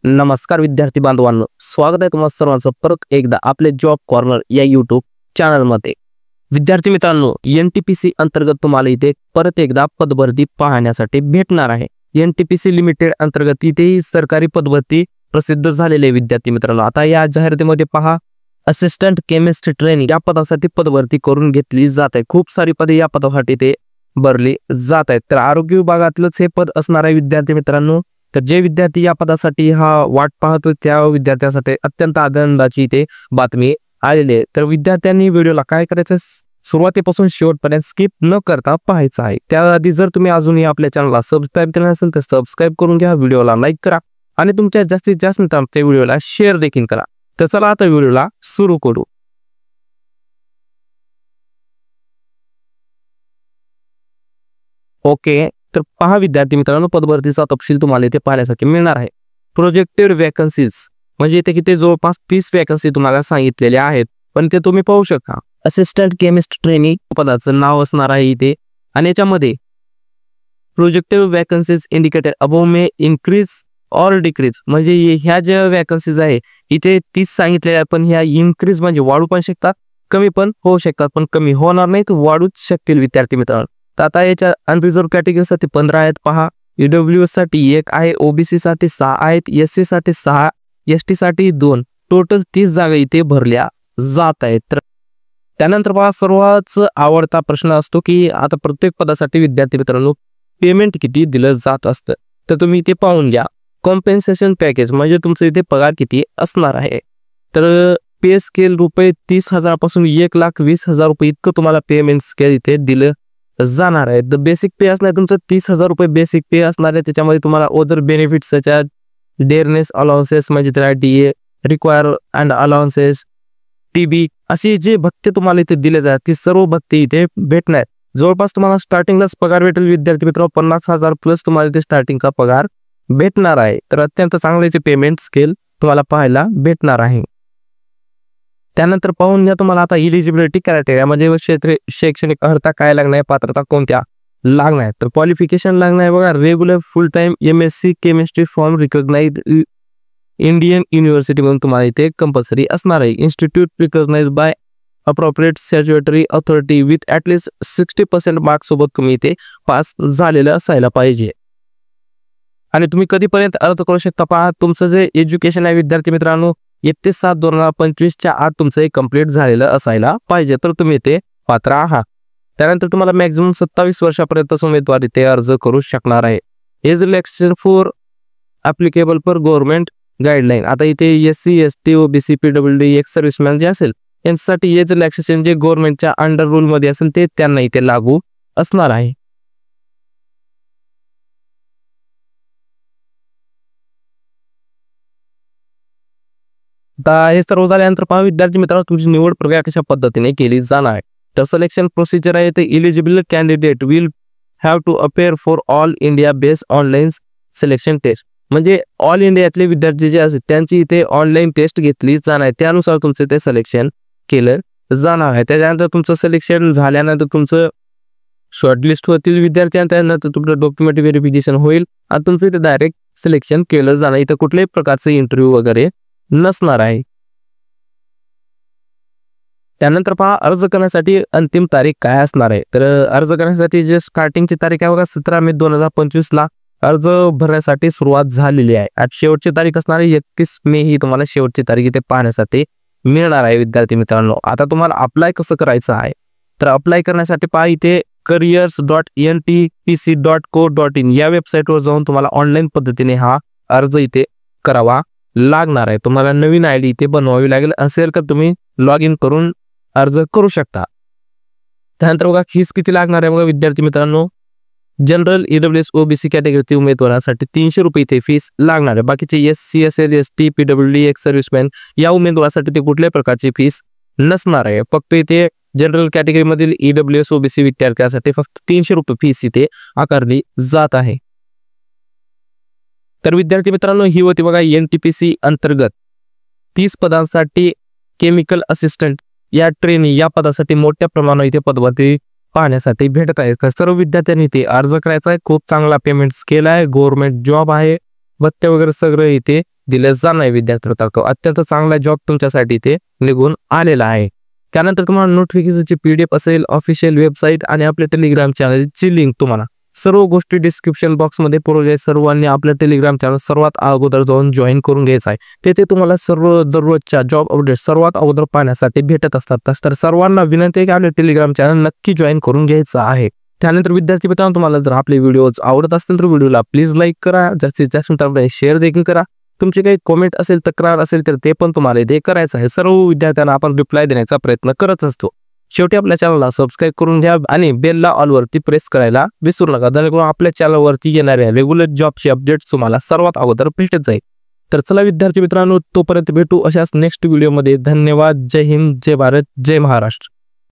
नमस्कार विद्यार्थी बांधवांनो, स्वागत आहे तुम्हा सर्वांचं परत एकदा आपले जॉब कॉर्नर या यूट्यूब चॅनलमध्ये। विद्यार्थी मित्रांनो, NTPC अंतर्गत तुम्हाला इथे परत एकदा पदभरती पाहण्यासाठी भेटणार आहे। NTPC लिमिटेड अंतर्गत इथेही सरकारी पदभरती प्रसिद्ध झालेले विद्यार्थी मित्रांनो, आता या जाहिरातीमध्ये पहा, असिस्टंट केमिस्ट ट्रेनिंग या पदासाठी पदभरती करून घेतली जात आहे। खूप सारी पदे या पदासाठी ते भरली जात आहेत। तर आरोग्य विभागातलंच हे पद असणार आहे विद्यार्थी मित्रांनो। तर जे विद्यार्थी या पदासाठी वाट पाहतो त्या विद्यार्थ्यांसाठी अत्यंत आनंदाची ते बातमी आलेली आहे। तर विद्यार्थ्यांनी व्हिडिओला काय करायचं, सुरुवातीपासून शेवटपर्यंत स्किप न करता पाहायचं आहे। त्याआधी जर तुम्ही अजूनही आपल्या चॅनलला सबस्क्राईब केलं नसेल तर सबस्क्राईब करून घ्या, व्हिडिओला लाईक करा आणि तुमच्या जास्तीत जास्त मित्रांना व्हिडिओला शेअर देखील करा। तर चला आता व्हिडिओला सुरू करू। ओके, तर पहा विद्यार्थी मित्रांनो, पदभरतीचा तपशील तुम्हाला इथे पाहण्यासाठी मिळणार आहे। प्रोजेक्टेड वॅकन्सीज म्हणजे इथे किती जवळपास 30 वॅकन्सी तुम्हाला सांगितलेल्या आहेत, पण ते तुम्ही पाहू शकता। असिस्टंट केमिस्ट ट्रेनिंग पदाचं नाव असणार आहे इथे आणि याच्यामध्ये projected vacancies indicated above may increase or decrease म्हणजे ह्या ज्या वॅकन्सीज आहे इथे 30 सांगितलेल्या आहे, पण ह्या इन्क्रीज म्हणजे वाढू पण शकतात, कमी पण होऊ शकतात, पण कमी होणार नाही तर वाढूच शकतील विद्यार्थी मित्रांनो। तर आता याच्या अनरिझर्व कॅटेगरीसाठी 15 आहेत पहा, EWS साठी 1 आहे, OBC साठी 6 आहेत, SC साठी 6, ST साठी 2, टोटल 30 जागा इथे भरल्या जात आहेत। तर त्यानंतर पहा, सर्वात आवडता प्रश्न असतो की आता प्रत्येक पदासाठी विद्यार्थी मित्रांनो पेमेंट किती दिलं जात असतं, तर तुम्ही इथे पाहून घ्या। कॉम्पेन्सेशन पॅकेज म्हणजे तुमचं इथे पगार किती असणार आहे, तर पे स्केल रुपये 30,000 पासून 1,20,000 रुपये इतकं तुम्हाला पेमेंट स्केल इथे दिलं जाणार आहे। द बेसिक पे असणार तुमचं 30,000 रुपये बेसिक पे असणार आहे। त्याच्यामध्ये तुम्हाला अदर बेनिफिट्स डेअरनेस अलाउन्सेस म्हणजे त्याला DA require and allowances, TB असे जे भत्ते तुम्हाला इथे दिले जातात ते सर्व भत्ते इथे भेटणार। जवळपास तुम्हाला स्टार्टिंगलाच पगार भेटेल विद्यार्थी मित्रांनो, 50,000 प्लस तुम्हाला इथे स्टार्टिंगचा पगार भेटणार आहे। तर अत्यंत चांगल्याचे पेमेंट स्केल तुम्हाला पाहायला भेटणार आहे। त्यानंतर पाहून घ्या तुम्हाला आता इलिजिबिलिटी क्रायटेरिया म्हणजे शैक्षणिक अर्हता काय लागणार आहे, पात्रता कोणत्या लागणार आहे। तर क्वालिफिकेशन लागणार आहे बघा, regular full time MSc chemistry from recognised Indian university म्हणून तुम्हाला इथे कंपल्सरी असणार आहे। Institute recognised by appropriate statutory authority with at least 60% marks सोबत तुम्ही इथे पास झालेलं असायला पाहिजे। आणि तुम्ही कधीपर्यंत अर्ज करू शकता पहा, तुमचं जे एज्युकेशन आहे विद्यार्थी मित्रांनो 1/7/2025 आत तुमचं कंप्लीट झालेलं असायला पाहिजे, तर तुम्ही इथे पात्र आहात। त्यानंतर तुम्हाला मॅक्झिमम 27 वर्षापर्यंत उमेदवार इथे अर्ज करू शकणार आहे। Age relaxation for applicable for government guideline, आता इथे SC ST OBC PWD ex serviceman जे असेल यांच्यासाठी एज रिलॅक्सेशन जे गव्हर्नमेंटच्या अंडर रूल मध्ये असेल ते त्यांना इथे लागू असणार आहे। आता हे सर्व झाल्यानंतर पहा विद्यार्थी मित्रांनो, तुमची निवड प्रक्रिया कशा पद्धतीने केली जाणार आहे। तर सिलेक्शन प्रोसिजर आहे ते eligible candidate will have to appear for all India based online selection test म्हणजे ऑल इंडियातले विद्यार्थी जे असतील त्यांची इथे ऑनलाईन टेस्ट घेतली जाणार आहे, त्यानुसार तुमचं ते सिलेक्शन केलं जाणार आहे। त्याच्यानंतर तुमचं सिलेक्शन झाल्यानंतर तुमचं शॉर्टलिस्ट होतील विद्यार्थी आणि त्यानंतर तुमचं डॉक्युमेंट व्हेरिफिकेशन होईल आणि तुमचं इथे डायरेक्ट सिलेक्शन केलं जाणार, इथं कुठल्याही प्रकारचे इंटरव्ह्यू वगैरे नसणार आहे। त्यानंतर पहा अर्ज करण्यासाठी अंतिम तारीख काय असणार आहे, तर अर्ज करण्यासाठी जे स्टार्टिंगची तारीख आहे बघा 17 मे 2025 ला अर्ज भरण्यासाठी सुरुवात झालेली आहे आणि शेवटची तारीख असणार आहे 31 मे ही तुम्हाला शेवटची तारीख इथे पाहण्यासाठी मिळणार आहे विद्यार्थी मित्रांनो। आता तुम्हाला अप्लाय कसं करायचं आहे, तर अप्लाय करण्यासाठी पहा इथे careers.ntpc.co.in या वेबसाईटवर जाऊन तुम्हाला ऑनलाईन पद्धतीने हा अर्ज इथे करावा लागणार आहे। तुम्हाला नवीन ID इथे बनवावी लागेल, असेल तर तुम्ही लॉग इन करून अर्ज करू शकता। त्यानंतर बघा फीस किती लागणार आहे बघा विद्यार्थी मित्रांनो, जनरल EWS OBC कॅटेगरीतील उमेदवारांसाठी 300 रुपये इथे फीस लागणार आहे। बाकीचे SC SL ST PWD ex serviceman या उमेदवारासाठी ते कुठल्याही प्रकारची फीस नसणार आहे। फक्त इथे जनरल कॅटेगरी मधील EWS OBC विद्यार्थ्यांसाठी फक्त 300 रुपये फीस इथे आकारली जात आहे। तर विद्यार्थी मित्रांनो, ही होती बघा NTPC अंतर्गत 30 पदांसाठी केमिकल असिस्टंट या ट्रेनिंग या पदासाठी मोठ्या प्रमाणावर इथे पदभरती पाहण्यासाठी भेटत आहे। सर्व विद्यार्थ्यांनी इथे अर्ज करायचा आहे। खूप चांगला पेमेंट स्केल आहे, गव्हर्नमेंट जॉब आहे, भत्ते वगैरे सगळं इथे दिले जाणार आहे विद्यार्थ्यांना. अत्यंत चांगला जॉब तुमच्यासाठी ते निघून आलेला आहे. त्यानंतर तुम्हाला नोटिफिकेशनची PDF असेल, ऑफिशियल वेबसाईट आणि आपल्या टेलिग्राम चॅनलची लिंक, तुम्हाला सर्व गोष्टी डिस्क्रिप्शन बॉक्समध्ये पुरवल्या. सर्वांनी आपल्या टेलिग्राम चॅनल सर्वात अगोदर जाऊन जॉईन करून घ्यायचं आहे. तेथे तुम्हाला सर्व दररोजच्या जॉब अपडेट सर्वात अगोदर पाहण्यासाठी भेटत असतात. तर सर्वांना विनंती आहे की आपल्या टेलिग्राम चॅनल नक्की जॉईन करून घ्यायचं आहे. त्यानंतर विद्यार्थी मित्रांनो, तुम्हाला जर आपले व्हिडिओज आवडत असतील तर व्हिडिओला प्लीज लाईक करा, जास्तीत जास्त मित्रांना शेअर देखील करा. तुमची काही कमेंट असेल, तक्रार असेल तर ते पण तुम्हाला इथे करायचं आहे. सर्व विद्यार्थ्यांना आपण रिप्लाय देण्याचा प्रयत्न करत असतो. शेवटी आपल्या चॅनलला सबस्क्राईब करून घ्या आणि बेलला ऑलवरती प्रेस करायला विसरू नका, जेणेकरून आपल्या चॅनलवरती येणाऱ्या रेग्युलर जॉबची अपडेट्स तुम्हाला सर्वात अगोदर भेटत जाईल. तर चला विद्यार्थी मित्रांनो, तोपर्यंत भेटू अशाच नेक्स्ट व्हिडिओमध्ये. धन्यवाद. जय हिंद, जय भारत, जय महाराष्ट्र.